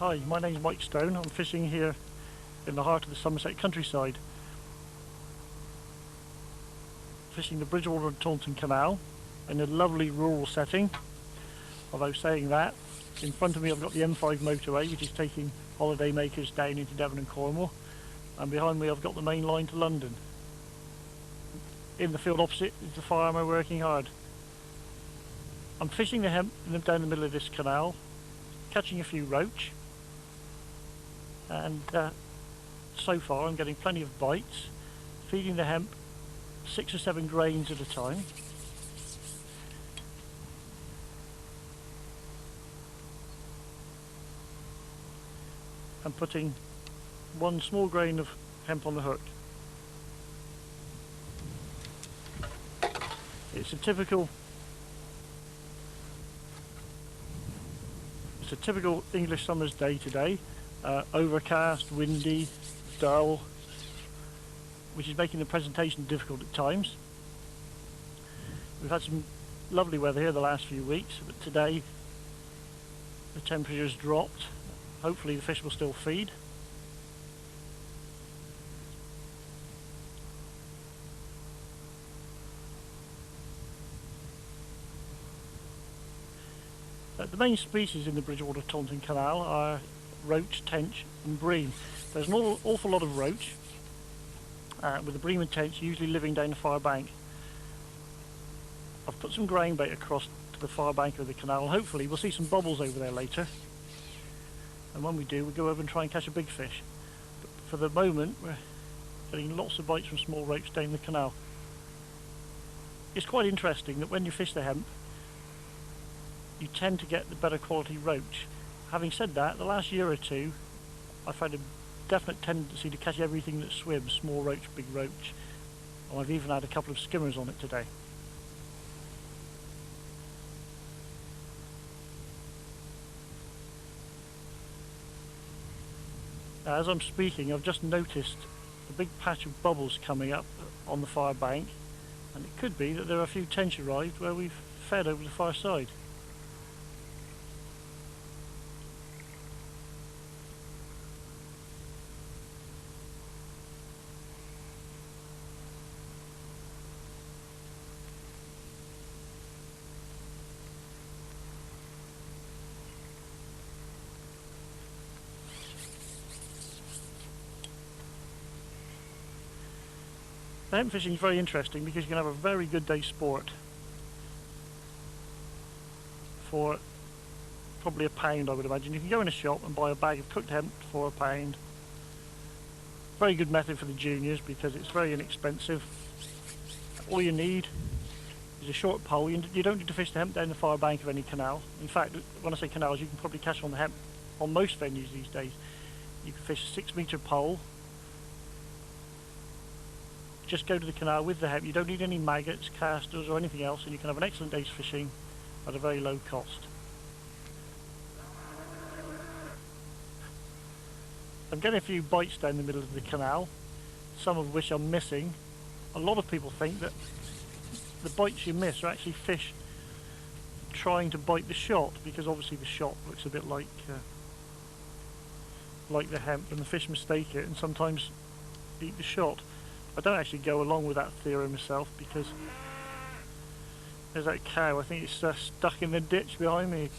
Hi, my name's Mike Stone. I'm fishing here in the heart of the Somerset countryside. Fishing the Bridgwater Canal in a lovely rural setting. Although saying that, in front of me I've got the M5 motorway, which is taking holiday makers down into Devon and Cornwall, and behind me I've got the main line to London. In the field opposite is the farmer working hard. I'm fishing the hemp down the middle of this canal, catching a few roach, and so far I'm getting plenty of bites, feeding the hemp 6 or 7 grains at a time. And putting 1 small grain of hemp on the hook. It's a typical English summer's day today. Overcast, windy, dull, which is making the presentation difficult at times. We've had some lovely weather here the last few weeks, but today the temperature's dropped. Hopefully the fish will still feed. The main species in the Bridgwater Canal are roach, tench and bream. There's an awful lot of roach, with the bream and tench usually living down the far bank. I've put some grain bait across to the far bank of the canal, and hopefully we'll see some bubbles over there later. And when we do, we'll go over and try and catch a big fish. But for the moment, we're getting lots of bites from small roach down the canal. It's quite interesting that when you fish the hemp, you tend to get the better quality roach. Having said that, the last year or two I've had a definite tendency to catch everything that swims, small roach, big roach, and I've even had a couple of skimmers on it today. As I'm speaking, I've just noticed a big patch of bubbles coming up on the far bank, and it could be that there are a few tench arrived where we've fed over the far side. The hemp fishing is very interesting because you can have a very good day's sport for probably £1, I would imagine. You can go in a shop and buy a bag of cooked hemp for £1. Very good method for the juniors because it's very inexpensive. All you need is a short pole. You don't need to fish the hemp down the far bank of any canal. In fact, when I say canals, you can probably catch on the hemp on most venues these days. You can fish a 6-metre pole. Just go to the canal with the hemp. You don't need any maggots, casters or anything else, and you can have an excellent day's fishing at a very low cost. I'm getting a few bites down the middle of the canal, some of which I'm missing. A lot of people think that the bites you miss are actually fish trying to bite the shot, because obviously the shot looks a bit like the hemp, and the fish mistake it and sometimes eat the shot. I don't actually go along with that theory myself, because there's that cow, I think it's stuck in the ditch behind me.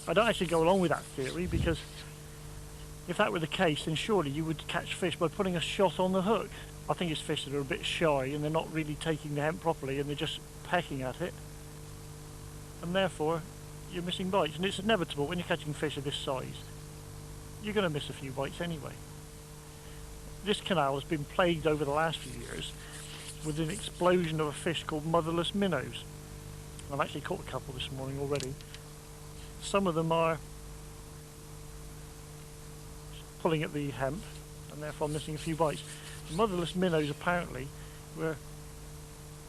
I don't actually go along with that theory, because if that were the case, then surely you would catch fish by putting a shot on the hook. I think it's fish that are a bit shy and they're not really taking the hemp properly and they're just pecking at it, and therefore you're missing bites. And it's inevitable when you're catching fish of this size, you're going to miss a few bites anyway. This canal has been plagued over the last few years with an explosion of a fish called motherless minnows. I've actually caught a couple this morning already. Some of them are pulling at the hemp, and therefore I'm missing a few bites. The motherless minnows apparently were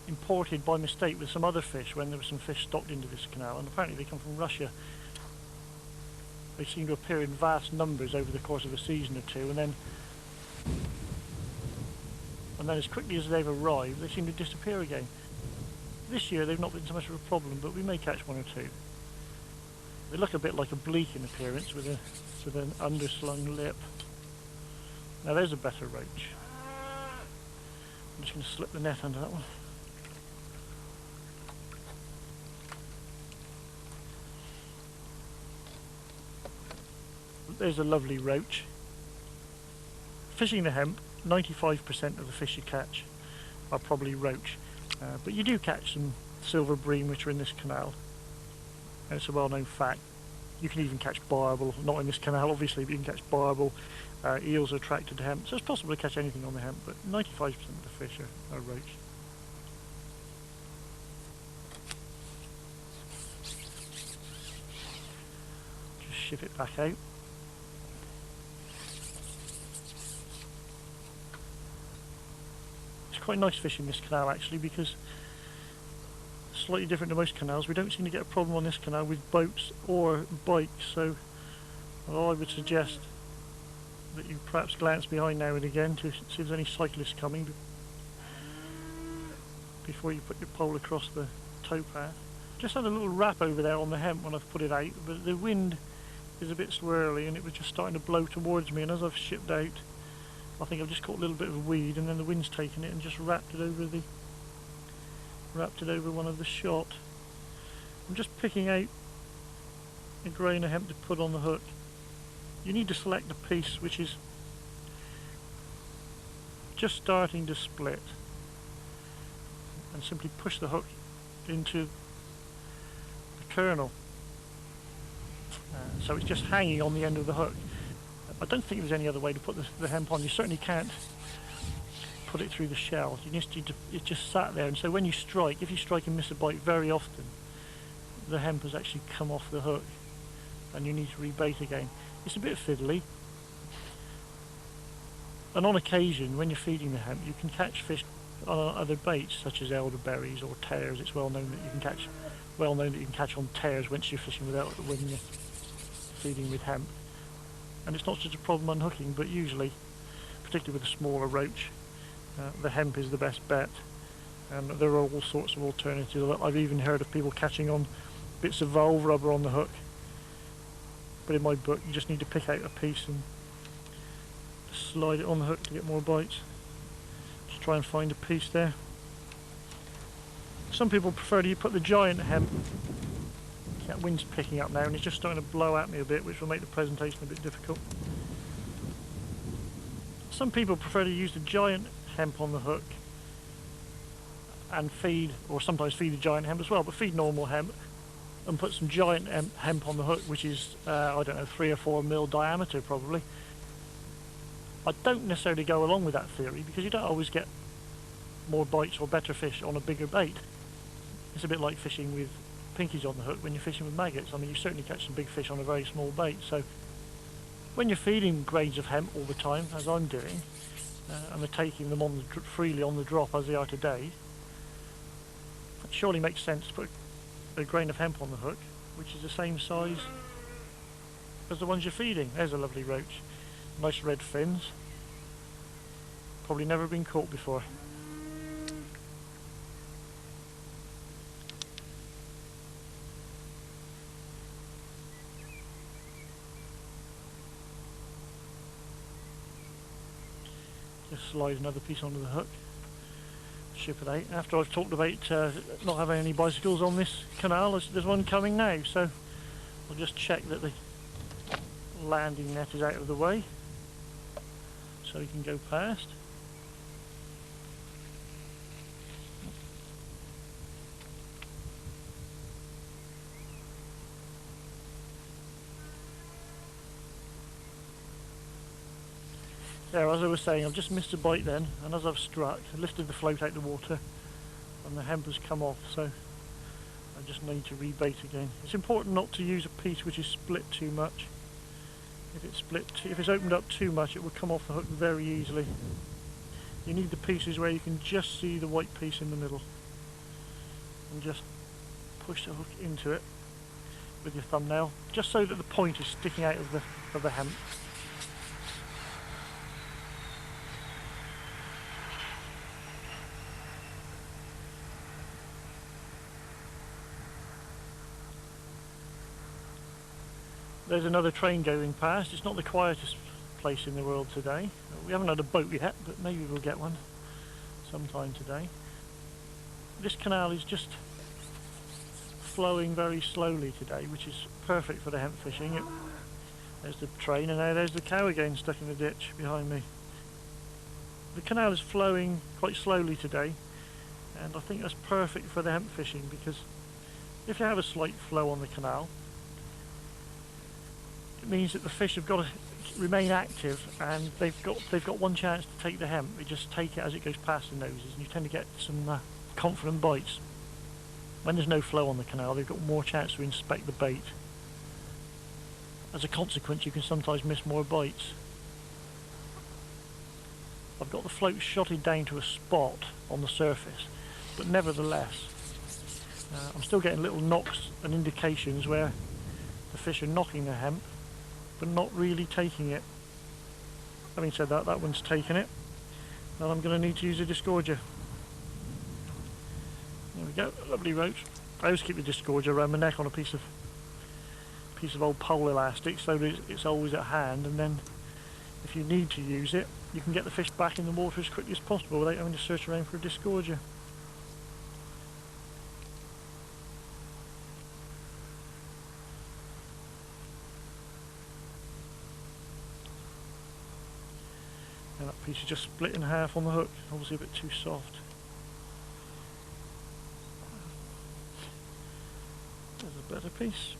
imported by mistake with some other fish when there were some fish stocked into this canal, and apparently they come from Russia. They seem to appear in vast numbers over the course of a season or two, and then as quickly as they've arrived, they seem to disappear again. This year they've not been so much of a problem, but we may catch one or two. They look a bit like a bleak in appearance with an underslung lip. Now there's a better roach. I'm just going to slip the net under that one. There's a lovely roach. Fishing the hemp, 95% of the fish you catch are probably roach, but you do catch some silver bream which are in this canal, and it's a well-known fact. You can even catch barbel, not in this canal obviously, but you can catch barbel. Eels are attracted to hemp, so it's possible to catch anything on the hemp, but 95% of the fish are roach. Just ship it back out. It's quite nice fishing this canal actually, because slightly different to most canals, we don't seem to get a problem on this canal with boats or bikes, so I would suggest that you perhaps glance behind now and again to see if there's any cyclists coming before you put your pole across the towpath. Just had a little wrap over there on the hemp when I've put it out, but the wind is a bit swirly and it was just starting to blow towards me, and as I've shipped out I think I've just caught a little bit of weed, and then the wind's taken it and just wrapped it over one of the shot. I'm just picking out a grain of hemp to put on the hook. You need to select a piece which is just starting to split and simply push the hook into the kernel, so it's just hanging on the end of the hook. I don't think there's any other way to put the hemp on. You certainly can't put it through the shell. You just need to, it just sat there, and so when you strike, if you strike and miss a bite very often, the hemp has actually come off the hook and you need to rebait again. It's a bit fiddly, and on occasion when you're feeding the hemp you can catch fish on other baits such as elderberries or tares. It's well known that you can catch on tares when you're fishing when you're feeding with hemp. And it's not such a problem unhooking, but usually, particularly with a smaller roach, the hemp is the best bet. And there are all sorts of alternatives. I've even heard of people catching on bits of valve rubber on the hook. But in my book, you just need to pick out a piece and slide it on the hook to get more bites. Just try and find a piece there. Some people prefer to put the giant hemp. That wind's picking up now and it's just starting to blow at me a bit, which will make the presentation a bit difficult. Some people prefer to use the giant hemp on the hook and feed, or sometimes feed the giant hemp as well, but feed normal hemp and put some giant hemp on the hook, which is, I don't know, 3 or 4 mil diameter probably. I don't necessarily go along with that theory because you don't always get more bites or better fish on a bigger bait. It's a bit like fishing with pinkies on the hook when you're fishing with maggots. I mean, you certainly catch some big fish on a very small bait, so when you're feeding grains of hemp all the time, as I'm doing, and they're taking them on freely on the drop as they are today, it surely makes sense to put a grain of hemp on the hook which is the same size as the ones you're feeding. There's a lovely roach, nice red fins, probably never been caught before. Just slide another piece onto the hook, ship it out. After I've talked about not having any bicycles on this canal, there's one coming now, so I'll just check that the landing net is out of the way so you can go past. There, as I was saying, I've just missed a bite then, and as I've struck, I lifted the float out the water and the hemp has come off, so I just need to rebait again. It's important not to use a piece which is split too much. If it's opened up too much, it will come off the hook very easily. You need the pieces where you can just see the white piece in the middle, and just push the hook into it with your thumbnail, just so that the point is sticking out of the hemp. There's another train going past. It's not the quietest place in the world today. We haven't had a boat yet, but maybe we'll get one sometime today. This canal is just flowing very slowly today, which is perfect for the hemp fishing. There's the train, and now there's the cow again stuck in the ditch behind me. The canal is flowing quite slowly today, and I think that's perfect for the hemp fishing, because if you have a slight flow on the canal, it means that the fish have got to remain active, and they've got one chance to take the hemp. They just take it as it goes past the noses, and you tend to get some confident bites. When there's no flow on the canal, they've got more chance to inspect the bait. As a consequence, you can sometimes miss more bites. I've got the float shotted down to a spot on the surface, but nevertheless, I'm still getting little knocks and indications where the fish are knocking the hemp, but not really taking it. Having said that, that one's taken it, and I'm going to need to use a disgorger. There we go, lovely roach. I always keep the disgorger around my neck on a piece of old pole elastic, so that it's always at hand, and then if you need to use it, you can get the fish back in the water as quickly as possible without having to search around for a disgorger. And that piece is just split in half on the hook, obviously a bit too soft. There's a better piece.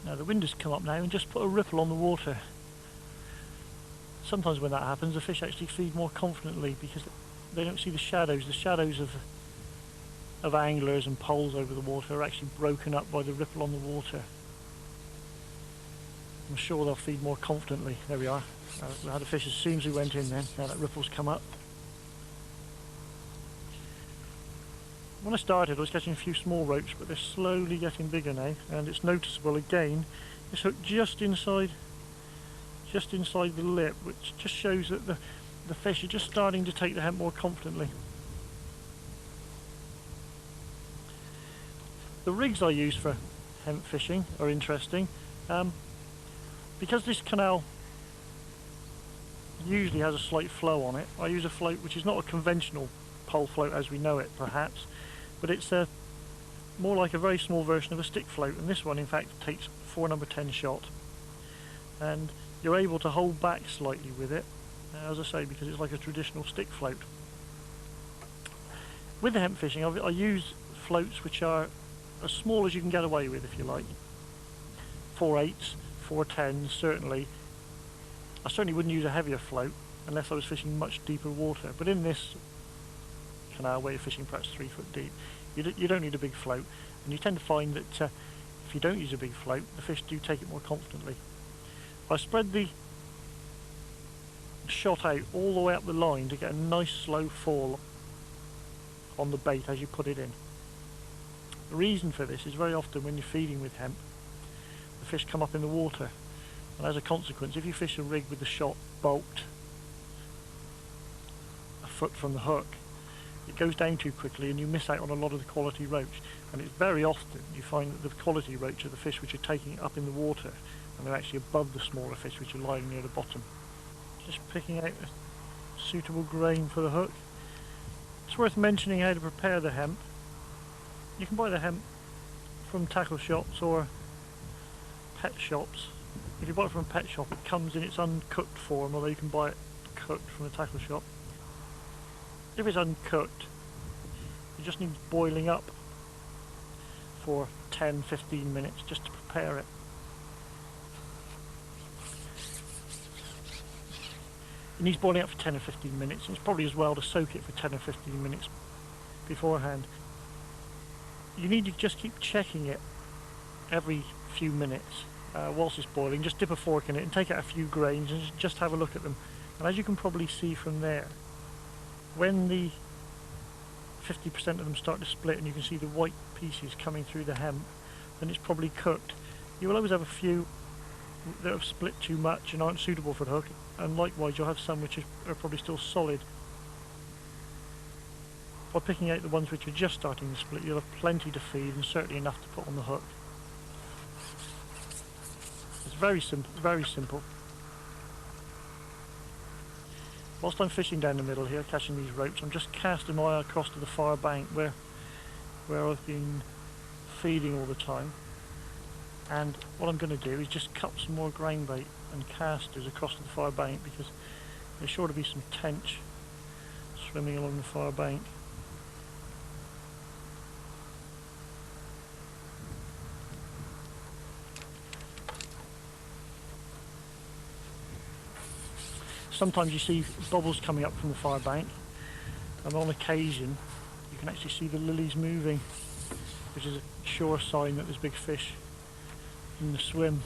Now the wind has come up now and just put a ripple on the water. Sometimes when that happens, the fish actually feed more confidently because they don't see the shadows. The shadows of anglers and poles over the water are actually broken up by the ripple on the water. I'm sure they'll feed more confidently. There we are. We had a fish as soon as we went in then. Now that ripple's come up. When I started, I was catching a few small roach, but they're slowly getting bigger now, and it's noticeable again. It's hooked just inside the lip, which just shows that the fish are just starting to take the hemp more confidently. The rigs I use for hemp fishing are interesting. Because this canal usually has a slight flow on it, I use a float which is not a conventional pole float as we know it perhaps, but it's more like a very small version of a stick float, and this one in fact takes 4 number 10 shot, and you're able to hold back slightly with it, as I say, because it's like a traditional stick float. With the hemp fishing I use floats which are as small as you can get away with, if you like. 4/8s, 4/10s certainly. I certainly wouldn't use a heavier float unless I was fishing much deeper water, but in this canal where you're fishing perhaps 3 foot deep, you don't need a big float, and you tend to find that if you don't use a big float, the fish do take it more confidently. I spread the shot out all the way up the line to get a nice slow fall on the bait as you put it in. The reason for this is very often when you're feeding with hemp, the fish come up in the water, and as a consequence, if you fish a rig with the shot bulked a foot from the hook, it goes down too quickly and you miss out on a lot of the quality roach. And it's very often you find that the quality roach are the fish which are taking it up in the water, and they're actually above the smaller fish which are lying near the bottom. Just picking out a suitable grain for the hook. It's worth mentioning how to prepare the hemp. You can buy the hemp from tackle shops or pet shops. If you buy it from a pet shop, it comes in its uncooked form, although you can buy it cooked from a tackle shop. If it's uncooked, it just needs boiling up for 10-15 minutes just to prepare it. It needs boiling up for 10 or 15 minutes, and it's probably as well to soak it for 10 or 15 minutes beforehand. You need to just keep checking it every few minutes whilst it's boiling. Just dip a fork in it and take out a few grains and just have a look at them. And as you can probably see from there, when the 50% of them start to split and you can see the white pieces coming through the hemp, then it's probably cooked. You will always have a few that have split too much and aren't suitable for the hook, and likewise you'll have some which are probably still solid. By picking out the ones which are just starting to split, you'll have plenty to feed and certainly enough to put on the hook. It's very simple, very simple. Whilst I'm fishing down the middle here, catching these ropes, I'm just casting my eye across to the far bank where I've been feeding all the time. And what I'm going to do is just cut some more grain bait and casters across to the far bank, because there's sure to be some tench swimming along the far bank. Sometimes you see bubbles coming up from the far bank, and on occasion you can actually see the lilies moving, which is a sure sign that there's big fish in the swim.